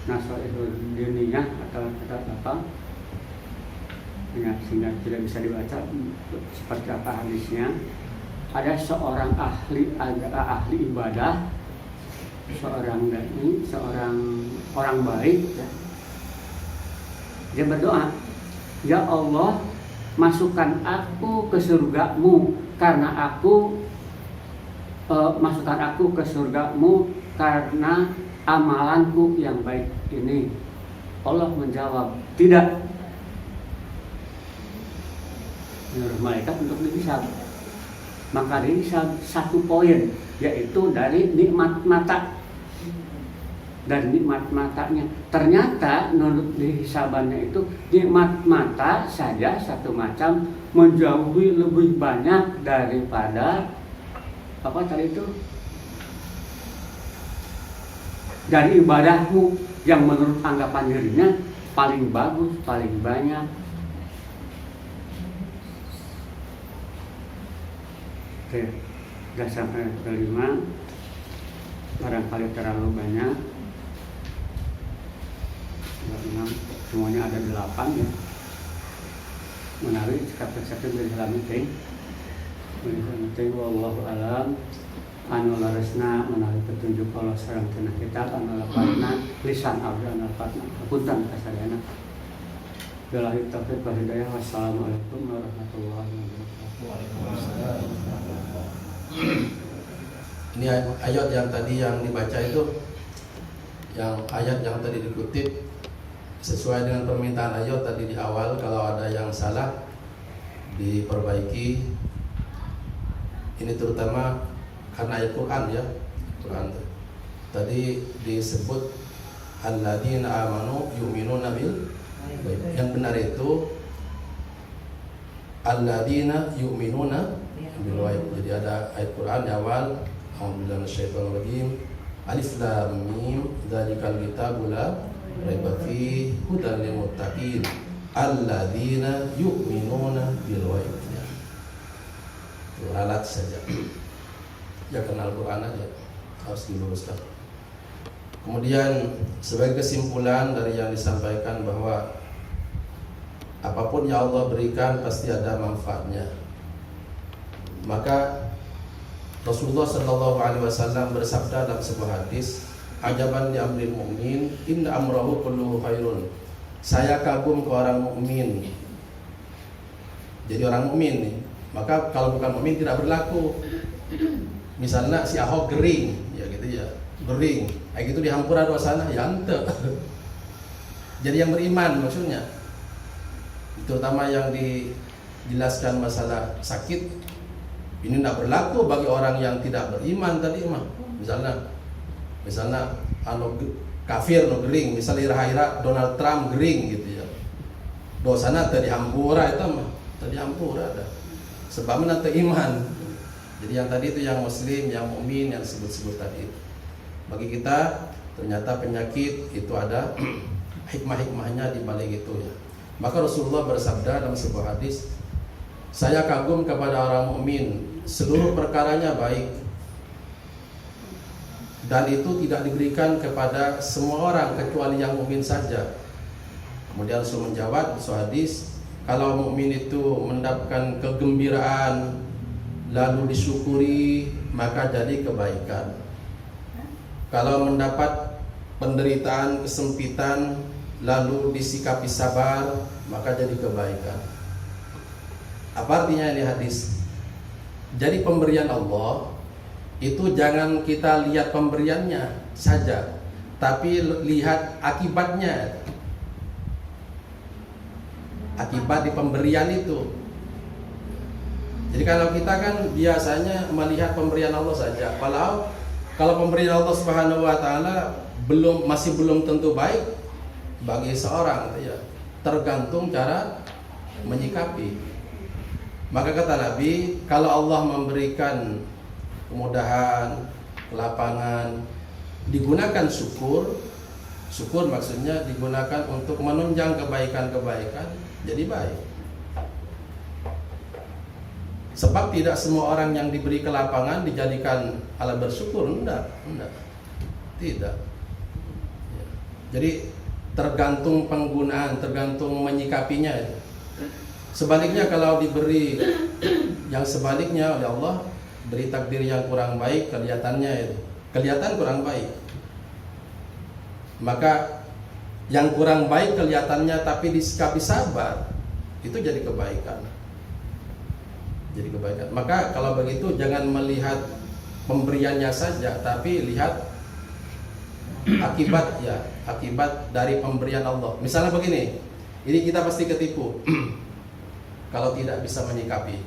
Nasaihul Diniyah atau kitab apa, sehingga tidak bisa dibaca seperti apa hadisnya. Ada seorang ahli ibadah, seorang dai, seorang orang baik, ya. Dia berdoa, ya Allah, masukkan aku ke surgamu karena masukkan aku ke surgamu karena amalanku yang baik ini. Allah menjawab, tidak. Menyuruh malaikat untuk dihisab. Maka dihisab 1 poin, yaitu dari nikmat mata. Dan nikmat matanya, ternyata menurut dihisabannya itu nikmat mata saja satu macam menjauhi lebih banyak daripada apa tadi itu, dari ibadahmu yang menurut anggapan dirinya paling bagus, paling banyak. Oke, sudah sampai kelima, barangkali terlalu banyak. 6, semuanya ada 8 ya. Menarik sekap-sekap dari dalam meeting. Wallahu alam. Anu laresna menawi petunjuk Allah sareng tina kitab anu lapatna lisan abdi anu lapatna punten kasadayana. Billahi taufiq wal hidayah. Wassalamualaikum warahmatullahi wabarakatuh. Ini ayat yang tadi yang dibaca itu, yang ayat yang tadi dikutip sesuai dengan permintaan ayat tadi di awal. Kalau ada yang salah diperbaiki. Ini terutama karena ayat Quran ya, Quran tadi disebut alladzina amanu yu'minuna bil ghaib. Yang benar itu alladzina yu'minuna bil ghaib. Jadi ada ayat Quran di awal, a'udzubillahi minasyaitonir rajim, alif lam mim dzalikal kitabul la raiba fihi hudal lil muttaqin alladzina yu'minuna bil ghaib. Itu ralat saja. Ya kenal Quran aja, harus diluruskan. Kemudian sebagai kesimpulan dari yang disampaikan bahwa apapun yang Allah berikan pasti ada manfaatnya. Maka Rasulullah SAW bersabda dalam sebuah hadis, ajaban li amril mu'min inna amrahu kulluhu khairun. Saya kagum ke orang mukmin. Jadi orang mukmin nih, maka kalau bukan mukmin tidak berlaku. Misalnya si Ahok gering, ya gitu ya, gering. Kayak gitu dihampura dua sana, ya ente. Jadi yang beriman maksudnya. Terutama yang dijelaskan masalah sakit, ini tidak berlaku bagi orang yang tidak beriman tadi mah. Misalnya anu kafir no gering, misalnya ira-ira Donald Trump gering gitu ya. Dosana tadi hampura itu mah, tadi hampura ada. Sebabnya nanti iman. Jadi yang tadi itu yang muslim, yang mukmin, yang disebut-sebut tadi itu. Bagi kita ternyata penyakit itu ada hikmah-hikmahnya di balik itu ya. Maka Rasulullah bersabda dalam sebuah hadis, saya kagum kepada orang mukmin, seluruh perkaranya baik. Dan itu tidak diberikan kepada semua orang kecuali yang mukmin saja. Kemudian Rasul menjawab di sebuah hadis, kalau mukmin itu mendapatkan kegembiraan lalu disyukuri maka jadi kebaikan. Kalau mendapat penderitaan, kesempitan lalu disikapi sabar maka jadi kebaikan. Apa artinya ini hadis? Jadi pemberian Allah itu jangan kita lihat pemberiannya saja, tapi lihat akibatnya. Akibat di pemberian itu. Jadi kalau kita kan biasanya melihat pemberian Allah saja. Kalau pemberian Allah Subhanahu wa taala masih belum tentu baik bagi seorang ya. Tergantung cara menyikapi. Maka kata Nabi, kalau Allah memberikan kemudahan, kelapangan, digunakan syukur. Syukur maksudnya digunakan untuk menunjang kebaikan-kebaikan, jadi baik. Sebab tidak semua orang yang diberi kelapangan dijadikan alat bersyukur, enggak. Tidak. Ya. Jadi tergantung penggunaan, tergantung menyikapinya. Sebaliknya kalau diberi yang sebaliknya oleh Allah, beri takdir yang kurang baik, kelihatan kurang baik. Maka yang kurang baik kelihatannya tapi disikapi sabar, itu jadi kebaikan. Maka kalau begitu jangan melihat pemberiannya saja, tapi lihat akibat dari pemberian Allah. Misalnya begini, ini kita pasti ketipu kalau tidak bisa menyikapi.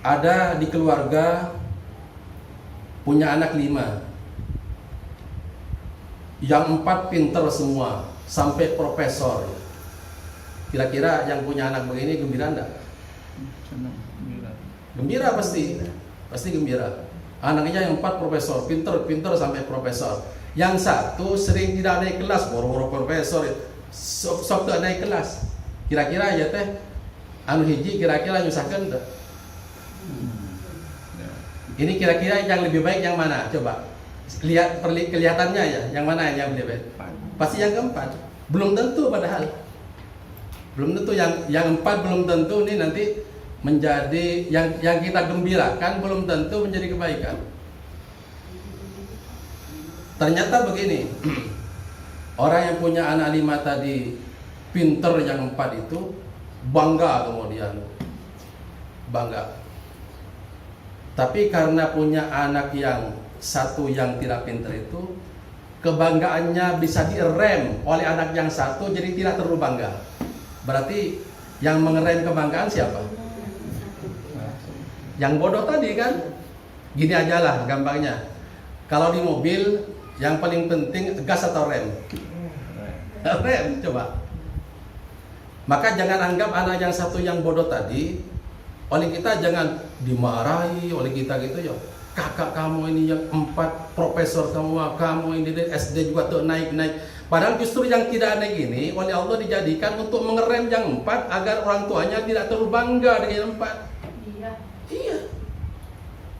Ada di keluarga punya anak 5, yang 4 pinter semua sampai profesor. Kira-kira yang punya anak begini gembira enggak? Gembira pasti gembira. Anaknya yang 4 profesor, pinter sampai profesor. Yang 1 sering tidak naik kelas, boro-boro profesor, sok tak naik kelas. Kira-kira ya teh, hiji kira-kira nyusahkan enggak? Ini kira-kira yang lebih baik yang mana? Coba lihat kelihatannya ya, yang mana yang lebih baik? Pasti yang keempat. Belum tentu padahal. Belum tentu yang 4 belum tentu nih nanti menjadi yang kita gembirakan, belum tentu menjadi kebaikan. Ternyata begini, orang yang punya anak 5 tadi pinter, yang 4 itu bangga, kemudian bangga. Tapi karena punya anak yang 1 yang tidak pinter itu, kebanggaannya bisa direm oleh anak yang 1, jadi tidak terlalu bangga. Berarti yang mengerem kebanggaan siapa? Yang bodoh tadi kan. Gini aja lah gampangnya. Kalau di mobil yang paling penting gas atau rem? Rem, coba. Maka jangan anggap anak yang 1 yang bodoh tadi, oleh kita jangan dimarahi oleh kita gitu ya. Kakak kamu ini yang 4 profesor semua, kamu ini SD juga tuh naik. Padahal justru yang tidak naik ini oleh Allah dijadikan untuk mengerem yang 4 agar orang tuanya tidak terlalu bangga dengan yang 4. Iya.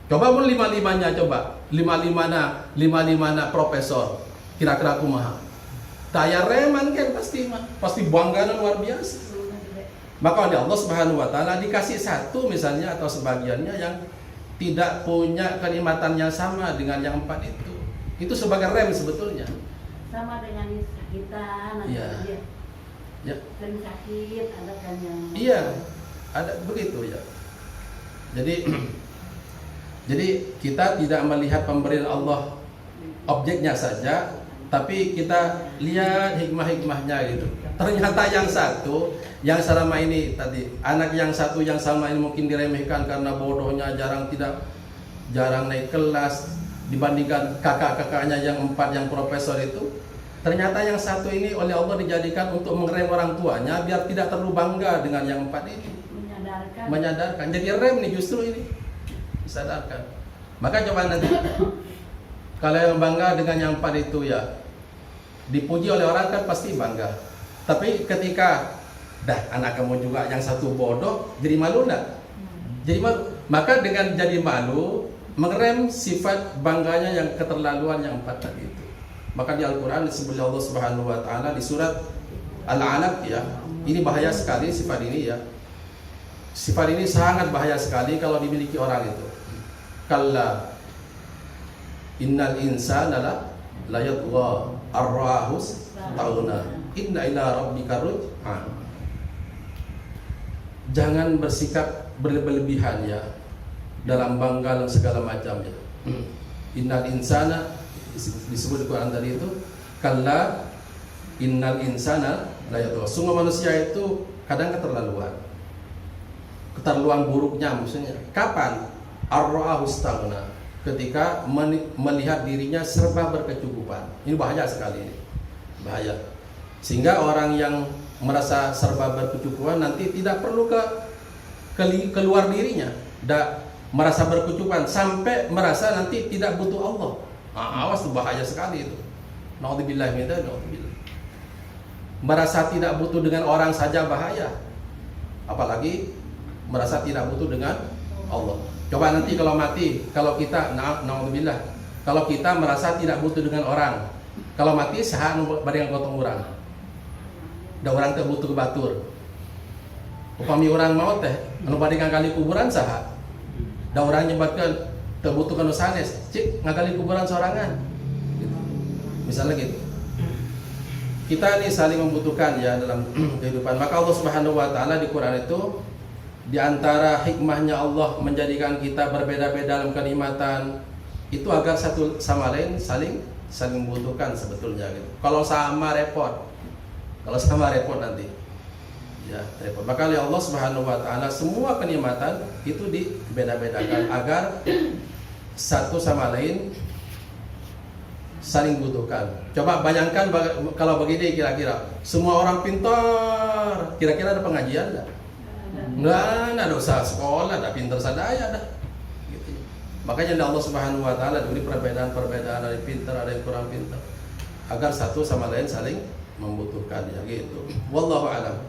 Coba pun 5-5-nya coba. 5-5-na profesor. Kira-kira kumaha. Daya reman kan pasti bangga dan luar biasa. Maka oleh Allah Subhanahu wa taala dikasih 1 misalnya atau sebagiannya yang tidak punya kenikmatan yang sama dengan yang 4 itu. Itu sebagai rem sebetulnya. Sama dengan sakitan, Iya. Ya. Dan sakit, ada kan yang Iya, ada begitu ya. Jadi kita tidak melihat pemberian Allah objeknya saja, tapi kita lihat hikmah-hikmahnya gitu. Ternyata yang 1 yang selama ini tadi, anak yang 1 yang selama ini mungkin diremehkan karena bodohnya, jarang naik kelas dibandingkan kakak-kakaknya yang 4 yang profesor itu. Ternyata yang 1 ini oleh Allah dijadikan untuk mengerem orang tuanya biar tidak terlalu bangga dengan yang 4 ini. Menyadarkan. Jadi rem nih justru ini. Disadarkan. Maka coba nanti kalau yang bangga dengan yang 4 itu ya dipuji oleh orang kan pasti bangga. Tapi ketika anak kamu juga yang 1 bodoh, jadi malu enggak? Jadi malu. Maka dengan jadi malu mengerem sifat bangganya yang keterlaluan yang 4 tadi itu. Maka di Al-Quran disebut Allah Subhanahu wa taala di surat Al-Alaq ya. Ini bahaya sekali sifat ini ya. Sifat ini sangat bahaya sekali kalau dimiliki orang itu. Kalla innal insana la yatgha ar-rahus tauna inna ila rabbika ruj'an. Jangan bersikap berlebihan ya dalam bangga dan segala macam ya. Innal insana disebut di Quran tadi itu, kalla innal insana la yatgha. Sungguh manusia itu kadang keterlaluan buruknya maksudnya. Kapan? Ar-ra'ahu istaghna, ketika melihat dirinya serba berkecukupan. Ini bahaya sekali ini. Bahaya. Sehingga orang yang merasa serba berkecukupan nanti tidak perlu keluar dirinya, merasa berkecukupan sampai merasa nanti tidak butuh Allah. Awas tuh, bahaya sekali itu. Naudzubillah min dzalik. Merasa tidak butuh dengan orang saja bahaya. Apalagi merasa tidak butuh dengan Allah. Coba nanti kalau mati, kalau kita naudzubillah, kalau kita merasa tidak butuh dengan orang, kalau mati saha nu bari ngagotong urang. Da urang teh butuh batur. Upami urang maot teh anu bari ngagali kuburan saha? Da urang nyebatkeun teu butuh kana sanes, cik ngagali kuburan sorangan. Gitu. Misalnya gitu. Kita ini saling membutuhkan ya dalam kehidupan. Maka Allah Subhanahu wa taala di Quran itu di antara hikmahnya Allah menjadikan kita berbeda-beda dalam kenikmatan itu agar satu sama lain saling saling membutuhkan sebetulnya gitu. Kalau sama repot nanti. Ya, repot. Maka oleh Allah Subhanahu wa taala semua kenikmatan itu dibeda-bedakan agar satu sama lain saling butuhkan. Coba bayangkan kalau begini kira-kira semua orang pintar, kira-kira ada pengajian enggak? Enggak ada usaha sekolah, ada pintar sadaya dah. Gitu. Makanya Allah Subhanahu wa taala diberi perbedaan-perbedaan, ada yang pintar, ada yang kurang pintar. Agar satu sama lain saling membutuhkan ya gitu. Wallahu a'lam.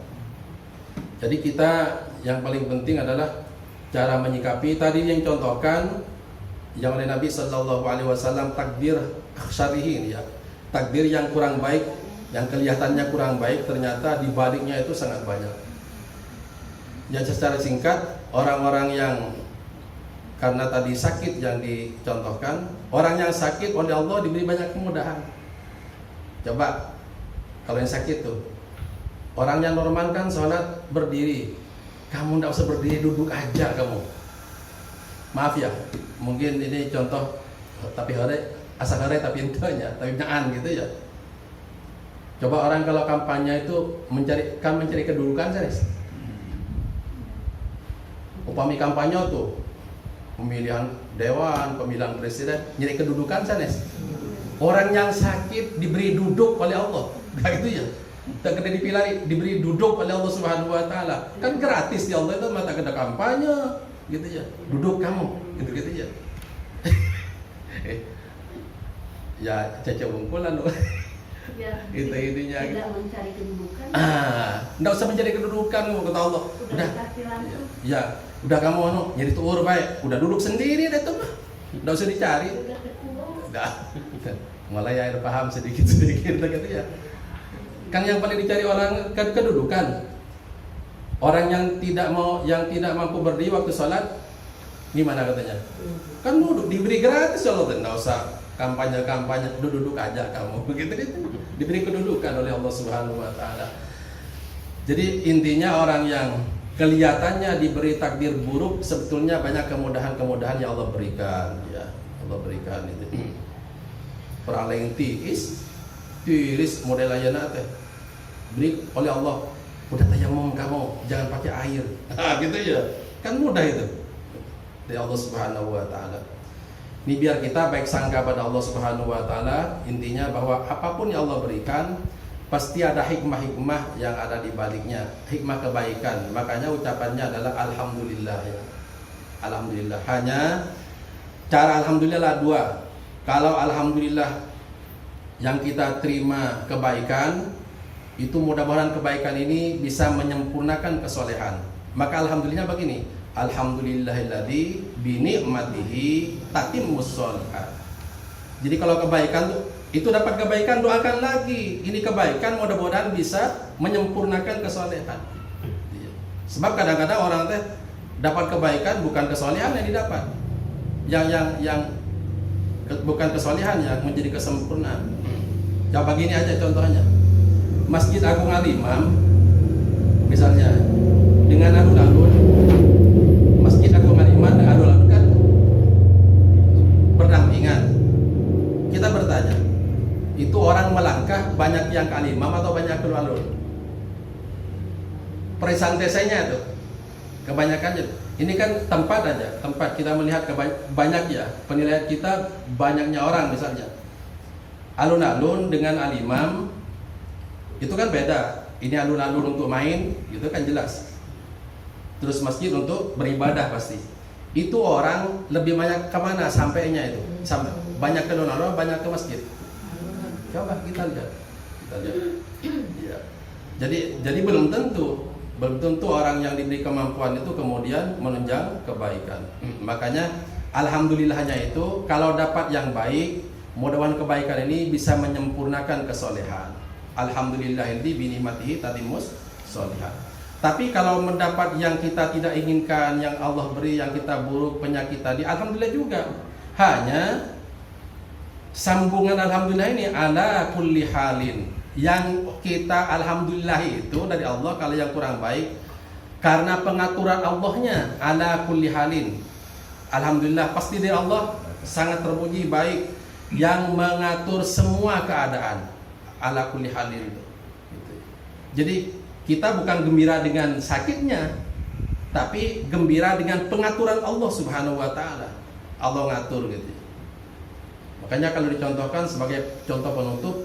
Jadi kita yang paling penting adalah cara menyikapi tadi yang contohkan yang oleh Nabi Sallallahu Alaihi Wasallam takdir syarihin ya, takdir yang kurang baik, yang kelihatannya kurang baik ternyata di baliknya itu sangat banyak. Yang secara singkat orang-orang yang karena tadi sakit yang dicontohkan, orang yang sakit oleh Allah diberi banyak kemudahan. Coba kalau yang sakit tuh, orang yang normal kan sholat berdiri, kamu tidak usah berdiri, duduk aja kamu. Maaf ya, mungkin ini contoh tapi asa hore tapi entenya, tapi nyaan gitu ya. Coba orang kalau kampanye itu mencari kedudukan sanes. Upami kampanye tuh pemilihan dewan, pemilihan presiden, nyari kedudukan sanes. Orang yang sakit diberi duduk oleh Allah, kayak gitu ya. Tak kena diberi duduk oleh Allah Subhanahu Wa Taala, kan gratis ya Allah itu mata kena kampanye. Gitu ya, duduk kamu, gitu ya. Ya caca bungkulan loh. Ya, Itu intinya. Tidak mencari kedudukan. Enggak usah mencari kedudukan, kata Allah. Udah. Ya, udah kamu nyari tuur baik, udah duduk sendiri deh tuh mah. Enggak usah dicari. Udah. Mulai ya paham sedikit gitu ya. Kan yang paling dicari orang kan kedudukan. Orang yang tidak mampu berdiri waktu sholat, gimana katanya? Kan duduk, diberi gratis Allah, tidak usah kampanye, duduk aja kamu, begitu itu diberi kedudukan oleh Allah Subhanahu Wa Taala. Jadi intinya orang yang kelihatannya diberi takdir buruk, sebetulnya banyak kemudahan-kemudahan yang Allah berikan, ya Allah berikan itu. Peraleng tiris model ayana teh, beri oleh Allah. Udah tayamum kamu, jangan pakai air. Gitu ya. Kan mudah itu. Dari Allah Subhanahu Wa Taala. Ini biar kita baik sangka pada Allah Subhanahu Wa Taala. Intinya bahwa apapun yang Allah berikan pasti ada hikmah-hikmah yang ada di baliknya, hikmah kebaikan. Makanya ucapannya adalah alhamdulillah ya. Alhamdulillah. Hanya cara alhamdulillah dua. Kalau alhamdulillah yang kita terima kebaikan, itu mudah-mudahan kebaikan ini bisa menyempurnakan kesolehan. Maka alhamdulillah begini, alhamdulillahilladzi bi ni'matihi tatimmus sholihat. Jadi kalau kebaikan itu dapat kebaikan, doakan lagi. Ini kebaikan mudah-mudahan bisa menyempurnakan kesolehan. Sebab kadang-kadang orang teh dapat kebaikan bukan kesolehan yang didapat. Yang bukan kesolehan yang menjadi kesempurnaan. Ya begini aja contohnya. Masjid Agung Al-Imam misalnya dengan alun-alun, Masjid Agung Al-Imam dengan alun-alun kan berdampingan. Kita bertanya, itu orang melangkah banyak yang ke Al-Imam atau banyak ke alun-alun? Presentasinya itu kebanyakan ini kan tempat aja, tempat kita melihat banyak ya, penilaian kita banyaknya orang misalnya. Alun-alun dengan Al-Imam itu kan beda. Ini alun-alun untuk main, itu kan jelas. Terus masjid untuk beribadah pasti. Itu orang lebih banyak kemana sampainya itu? Sampai banyak ke alun-alun, banyak ke masjid. Coba kita lihat. Ya. Jadi belum tentu orang yang diberi kemampuan itu kemudian menunjang kebaikan. Makanya alhamdulillahnya itu kalau dapat yang baik, mudah-mudahan kebaikan ini bisa menyempurnakan kesolehan. Alhamdulillahilladzi bi ni'matihi tatimmus sholihat. Tapi kalau mendapat yang kita tidak inginkan, yang Allah beri, yang kita buruk, penyakit tadi, alhamdulillah juga. Hanya sambungan alhamdulillah ini ala kulli halin. Yang kita alhamdulillah itu dari Allah kalau yang kurang baik karena pengaturan Allahnya ala kulli halin. Alhamdulillah pasti dari Allah sangat terpuji baik. yang mengatur semua keadaan ala kulli halin. Gitu. Jadi kita bukan gembira dengan sakitnya, tapi gembira dengan pengaturan Allah Subhanahu wa taala. Allah ngatur gitu. Makanya kalau dicontohkan sebagai contoh penutup,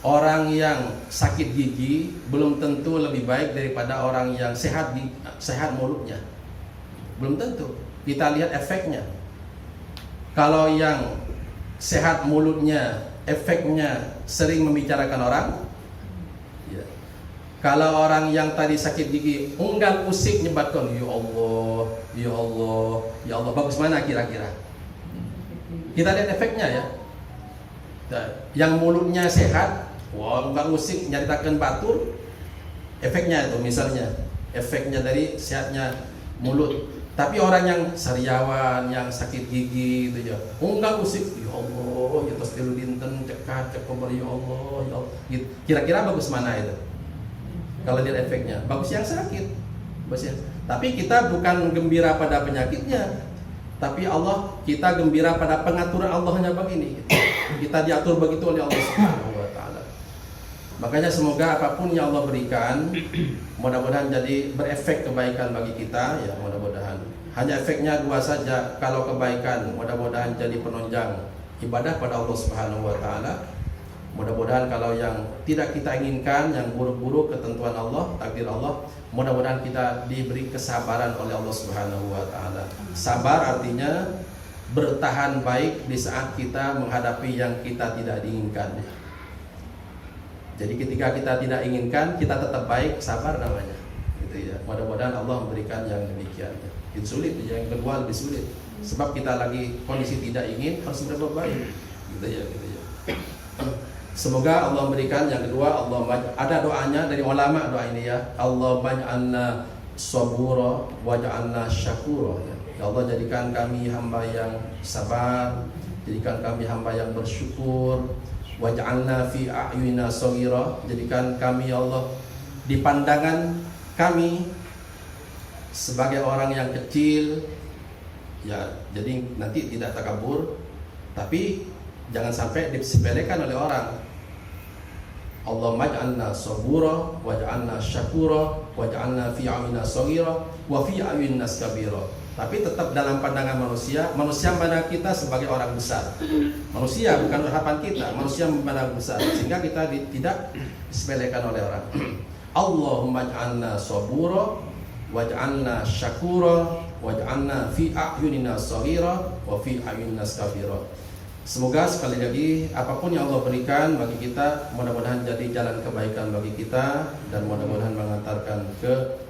orang yang sakit gigi belum tentu lebih baik daripada orang yang sehat mulutnya. Belum tentu. Kita lihat efeknya. Kalau yang sehat mulutnya, efeknya sering membicarakan orang. Ya. Kalau orang yang tadi sakit gigi unggal usik nyebatkan, ya Allah, ya Allah, ya Allah, bagus mana kira-kira? Kita lihat efeknya ya. Nah, yang mulutnya sehat, wah unggal usik nyaritakan batur, efeknya itu misalnya, efeknya dari sehatnya mulut. Tapi orang yang sariawan, yang sakit gigi itu ya, unggal usik, ya Allah, ya terus tilu dinten cekat cekober, ya Allah, ya Allah. Kira-kira bagus mana itu? Kalau lihat efeknya, bagus yang sakit, bagus yang. Tapi kita bukan gembira pada penyakitnya, tapi Allah, kita gembira pada pengaturan Allahnya begini. Kita diatur begitu oleh Allah Subhanahu wa taala. Makanya semoga apapun yang Allah berikan, mudah-mudahan jadi berefek kebaikan bagi kita ya, mudah-mudahan. Hanya efeknya dua saja. Kalau kebaikan, mudah-mudahan jadi penunjang ibadah pada Allah Subhanahu wa taala. Mudah-mudahan kalau yang tidak kita inginkan, yang buruk-buruk ketentuan Allah, takdir Allah, mudah-mudahan kita diberi kesabaran oleh Allah Subhanahu wa taala. Sabar artinya bertahan baik di saat kita menghadapi yang kita tidak diinginkan. Jadi ketika kita tidak inginkan, kita tetap baik, sabar namanya. Gitu ya. Mudah-mudahan Allah memberikan yang demikian. Itu sulit, yang kedua lebih sulit. Sebab kita lagi kondisi tidak ingin, harus berbuat baik. Gitu ya, gitu ya. Semoga Allah memberikan yang kedua. Allah ada doanya dari ulama, doa ini ya. Allah maj'alna sabura waj'alna syakura. Ya Allah, jadikan kami hamba yang sabar, jadikan kami hamba yang bersyukur. Waj'alna fi a'yunina shaghira, jadikan kami ya Allah di pandangan kami sebagai orang yang kecil ya, jadi nanti tidak takabur, tapi jangan sampai disepelekan oleh orang. Allah maj'alna sabura waj'alna syakura waj'alna fi a'yunina shaghira wa fi a'yunina kabira. Tapi tetap dalam pandangan manusia memandang kita sebagai orang besar. Manusia bukan harapan kita, manusia memandang besar, sehingga kita tidak disepelekan oleh orang. Allahumma ij'alna sabura waj'alna syakura waj'alna fi a'yunina shaghira wa fi a'yunina kabira. Semoga sekali lagi apapun yang Allah berikan bagi kita, mudah-mudahan jadi jalan kebaikan bagi kita dan mudah-mudahan mengantarkan ke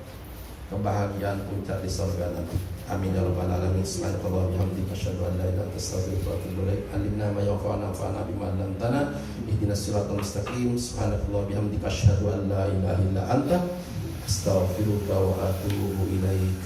kebahagiaan puncak di surga nanti. Amin ya rabbal alamin. Subhanallah bihamdika asyhadu an la ilaha illa anta astaghfiruka wa atubu ilaik. Alimna ma yanfa'una wanfa'na bima 'allamtana. Ihdinas siratal mustaqim. Subhanallah bihamdika asyhadu an la ilaha illa anta astaghfiruka wa atubu ilaik.